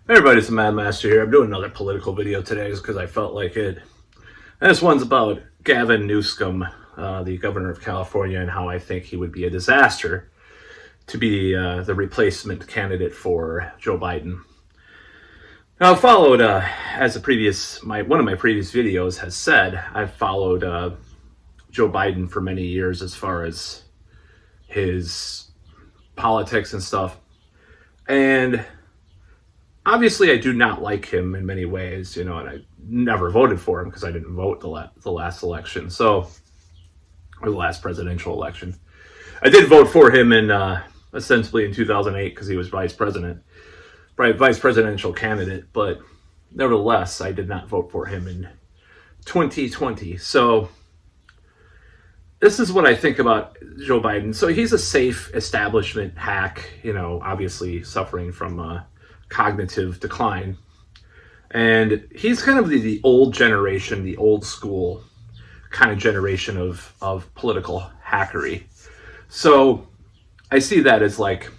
Hey everybody, it's the Mad Master here. I'm doing another political video today because I felt like it. And this one's about Gavin Newsom, the governor of California, and how I think he would be a disaster to be the replacement candidate for Joe Biden. Now, I've followed, as one of my previous videos has said, I've followed Joe Biden for many years as far as his politics and stuff. And obviously, I do not like him in many ways, and I never voted for him because I didn't vote the last election, or the last presidential election. I did vote for him ostensibly in 2008 because he was vice presidential candidate, but nevertheless, I did not vote for him in 2020. So this is what I think about Joe Biden. So he's a safe establishment hack, obviously suffering from cognitive decline, and he's kind of the old generation, the old school kind of generation of political hackery. So I see that as like,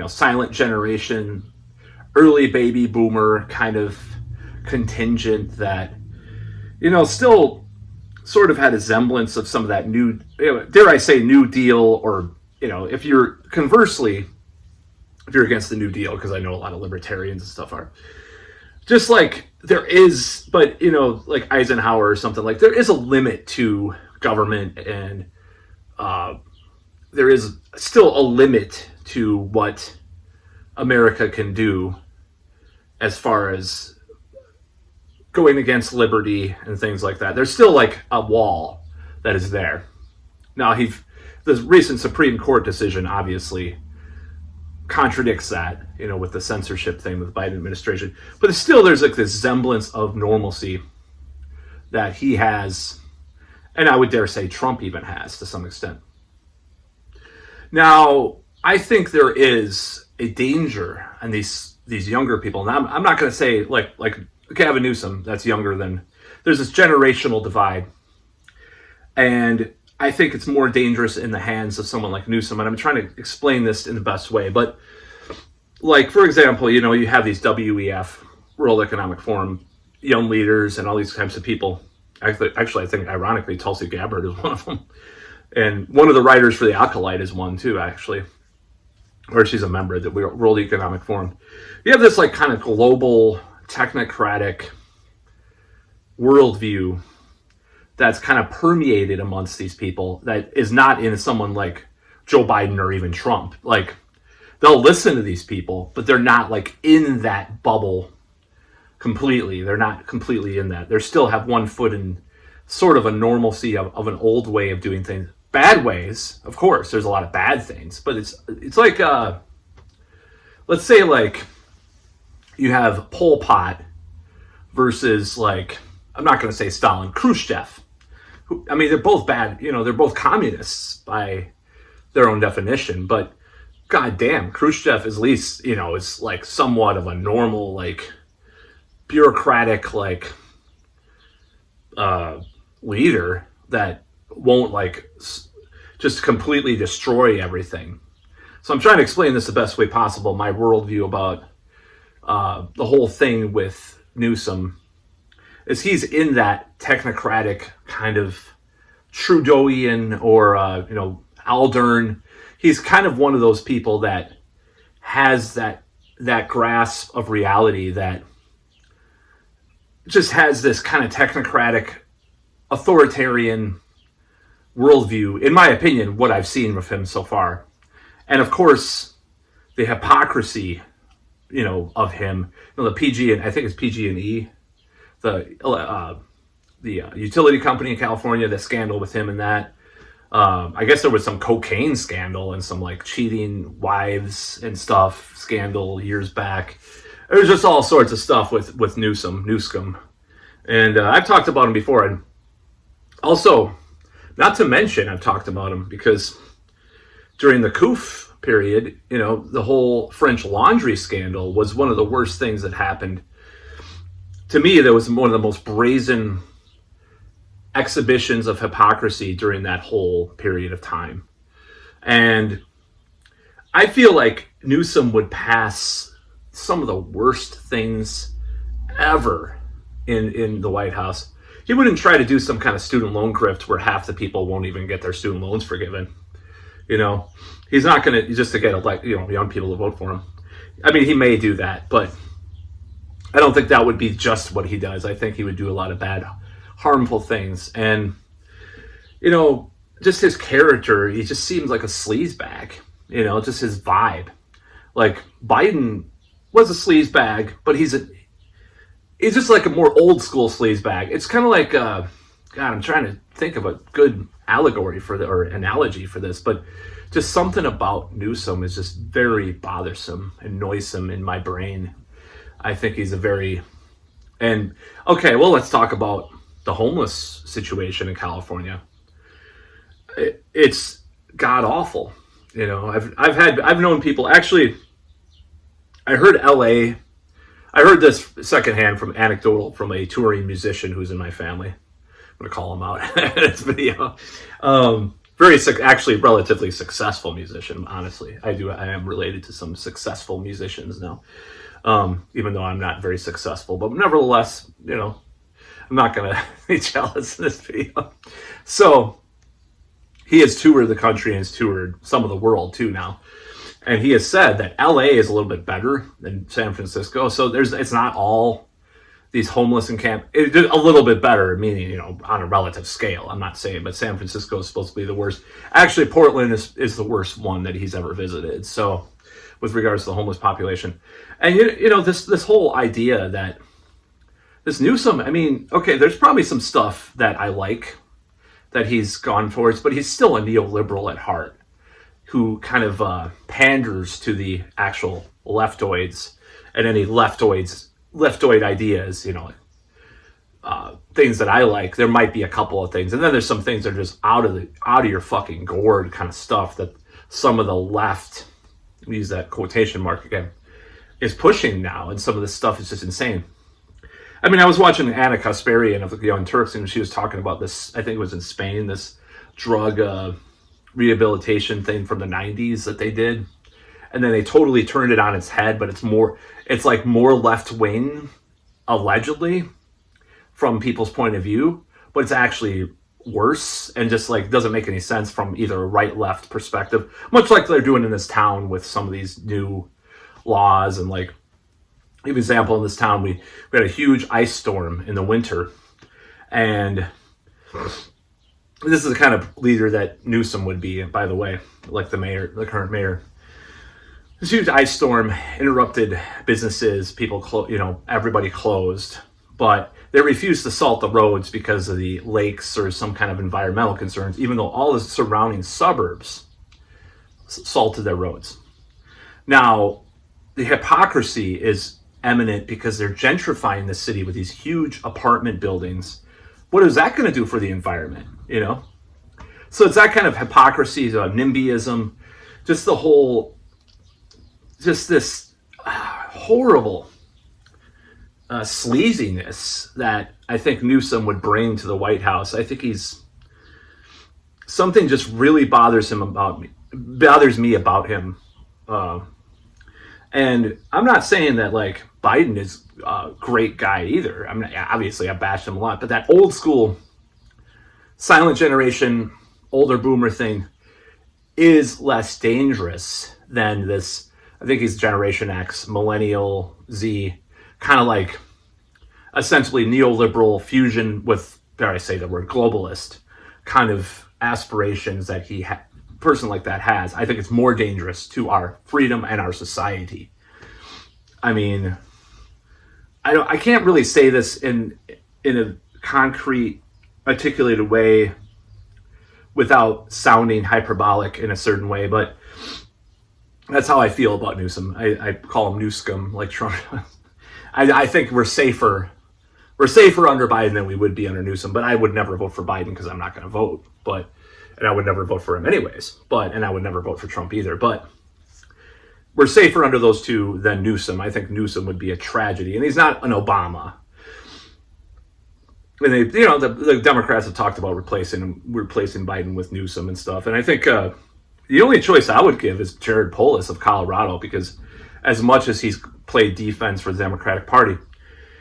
silent generation, early baby boomer kind of contingent that still sort of had a semblance of some of that new, dare I say, New Deal, or if you're against the New Deal, because I know a lot of libertarians and stuff are, just like there is, but like Eisenhower or something, like there is a limit to government, and there is still a limit to what America can do as far as going against liberty and things like that. There's still like a wall that is there. Now, the recent Supreme Court decision obviously contradicts that, with the censorship thing with the Biden administration. But there's like this semblance of normalcy that he has, and I would dare say Trump even has to some extent. Now, I think there is a danger in these younger people. Now, I'm not going to say like Gavin Newsom, that's younger than. There's this generational divide, and I think it's more dangerous in the hands of someone like Newsom, and I'm trying to explain this in the best way. But, like, for example, you have these WEF, World Economic Forum, young leaders and all these types of people. Actually, I think, ironically, Tulsi Gabbard is one of them. And one of the writers for The Acolyte is one, too, actually. Or she's a member of the World Economic Forum. You have this, like, kind of global, technocratic worldview that's kind of permeated amongst these people that is not in someone like Joe Biden or even Trump. Like, they'll listen to these people, but they're not like in that bubble completely. They're not completely in that. They still have one foot in sort of a normalcy of an old way of doing things. Bad ways, of course, there's a lot of bad things, but it's like, let's say like you have Pol Pot versus, like, I'm not going to say Stalin, Khrushchev. I mean, they're both bad, they're both communists by their own definition, but goddamn, Khrushchev at least, is like somewhat of a normal, like, bureaucratic, like, leader that won't, like, just completely destroy everything. So I'm trying to explain this the best way possible, my worldview about the whole thing with Newsom. Is he's in that technocratic kind of Trudeauian or, Aldern. He's kind of one of those people that has that grasp of reality that just has this kind of technocratic, authoritarian worldview, in my opinion, what I've seen with him so far. And of course, the hypocrisy, of him, the PG, and I think it's PG&E, the utility company in California, the scandal with him and that. I guess there was some cocaine scandal and some like cheating wives and stuff scandal years back. There's just all sorts of stuff with Newsom. And I've talked about him before. And also, not to mention, I've talked about him because during the COOF period, the whole French laundry scandal was one of the worst things that happened. To me, that was one of the most brazen exhibitions of hypocrisy during that whole period of time. And I feel like Newsom would pass some of the worst things ever in the White House. He wouldn't try to do some kind of student loan grift where half the people won't even get their student loans forgiven. He's not going to just to get young people to vote for him. I mean, he may do that, but I don't think that would be just what he does. I think he would do a lot of bad, harmful things. And, just his character, he just seems like a sleazebag, just his vibe. Like, Biden was a sleazebag, but he's just like a more old school sleazebag. It's kind of like, God, I'm trying to think of a good allegory or analogy for this, but just something about Newsom is just very bothersome and noisome in my brain. I think he's let's talk about the homeless situation in California. It's god awful. I've known people, actually. I heard this secondhand from a touring musician who's in my family. I'm going to call him out in this video. Actually relatively successful musician, honestly. I am related to some successful musicians now. Even though I'm not very successful, but nevertheless, I'm not going to be jealous in this video. So he has toured the country and has toured some of the world too now. And he has said that LA is a little bit better than San Francisco. So it's not all these homeless in camp. A little bit better, meaning, on a relative scale. I'm not saying, but San Francisco is supposed to be the worst. Actually, Portland is the worst one that he's ever visited. So with regards to the homeless population. And, this whole idea that this Newsom, I mean, okay, there's probably some stuff that I like that he's gone towards, but he's still a neoliberal at heart who kind of panders to the actual leftoids and any leftoid ideas, things that I like. There might be a couple of things, and then there's some things that are just out of your fucking gourd kind of stuff that some of the left, use that quotation mark again, is pushing now, and some of this stuff is just insane. I mean, I was watching Anna Kasparian of the Young Turks, and she was talking about this, I think it was in Spain, this drug rehabilitation thing from the 90s that they did. And then they totally turned it on its head, but it's more left-wing, allegedly, from people's point of view, but it's actually worse and just doesn't make any sense from either a right-left perspective, much like they're doing in this town with some of these new laws. And give an example, in this town, we had a huge ice storm in the winter, and this is the kind of leader that Newsom would be, by the way, like the current mayor. This huge ice storm interrupted businesses, everybody closed, but they refused to salt the roads because of the lakes or some kind of environmental concerns, even though all the surrounding suburbs salted their roads. Now, the hypocrisy is eminent because they're gentrifying the city with these huge apartment buildings. What is that going to do for the environment? So it's that kind of hypocrisy, NIMBYism, just this horrible sleaziness that I think Newsom would bring to the White House. I think something just really bothers me about him. And I'm not saying that Biden is a great guy either. Obviously I bashed him a lot, but that old school silent generation, older boomer thing is less dangerous than this. I think he's Generation X, Millennial, Z, kind of essentially neoliberal fusion with, dare I say the word, globalist kind of aspirations that person like that has. I think it's more dangerous to our freedom and our society. I mean, I can't really say this in a concrete, articulated way without sounding hyperbolic in a certain way, but that's how I feel about Newsom. I call him Newscum, like Trump. I think we're safer under Biden than we would be under Newsom, but I would never vote for Biden because I'm not going to vote. And I would never vote for him anyways. And I would never vote for Trump either. But we're safer under those two than Newsom. I think Newsom would be a tragedy, and he's not an Obama. And the Democrats have talked about replacing Biden with Newsom and stuff. And I think the only choice I would give is Jared Polis of Colorado, because as much as he's played defense for the Democratic Party.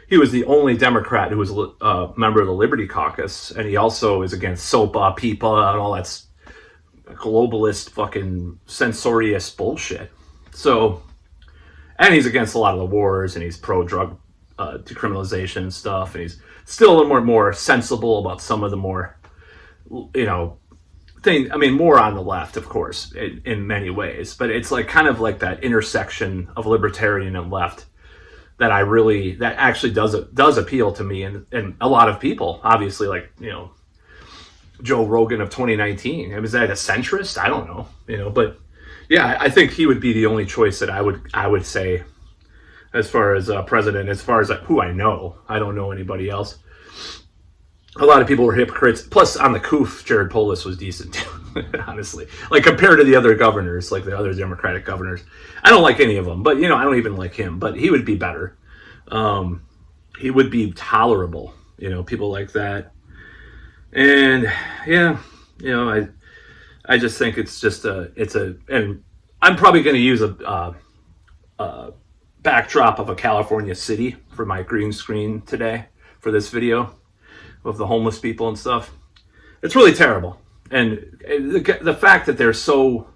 He was the only Democrat who was a member of the Liberty Caucus, and he also is against SOPA, PIPA, and all that globalist fucking censorious bullshit. So, and he's against a lot of the wars, and he's pro-drug decriminalization and stuff, and he's still a little more sensible about some of the more, thing. I mean, more on the left, of course, in many ways, but it's like kind of like that intersection of libertarian and left that actually does appeal to me and a lot of people. Obviously, like, Joe Rogan of 2019. Was that a centrist? I don't know, but yeah, I think he would be the only choice that I would say as far as president. As far as who I don't know anybody else. A lot of people were hypocrites. Plus, on the coof, Jared Polis was decent too, honestly. Like, compared to the other governors, like the other Democratic governors. I don't like any of them, but, I don't even like him. But he would be better. He would be tolerable, people like that. And, yeah, I just think it's just and I'm probably going to use a backdrop of a California city for my green screen today for this video of the homeless people and stuff. It's really terrible. And the fact that they're so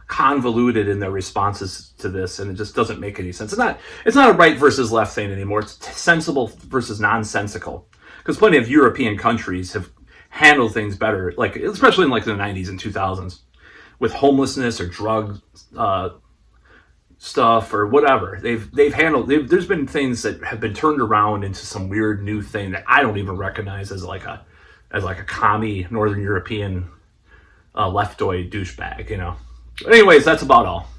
convoluted in their responses to this, and it just doesn't make any sense. It's not a right versus left thing anymore. It's sensible versus nonsensical. Because plenty of European countries have handled things better, like especially in like the 90s and 2000s, with homelessness or drug stuff or whatever. They've handled. There's been things that have been turned around into some weird new thing that I don't even recognize as like a commie Northern European leftoid douchebag. But anyways, that's about all.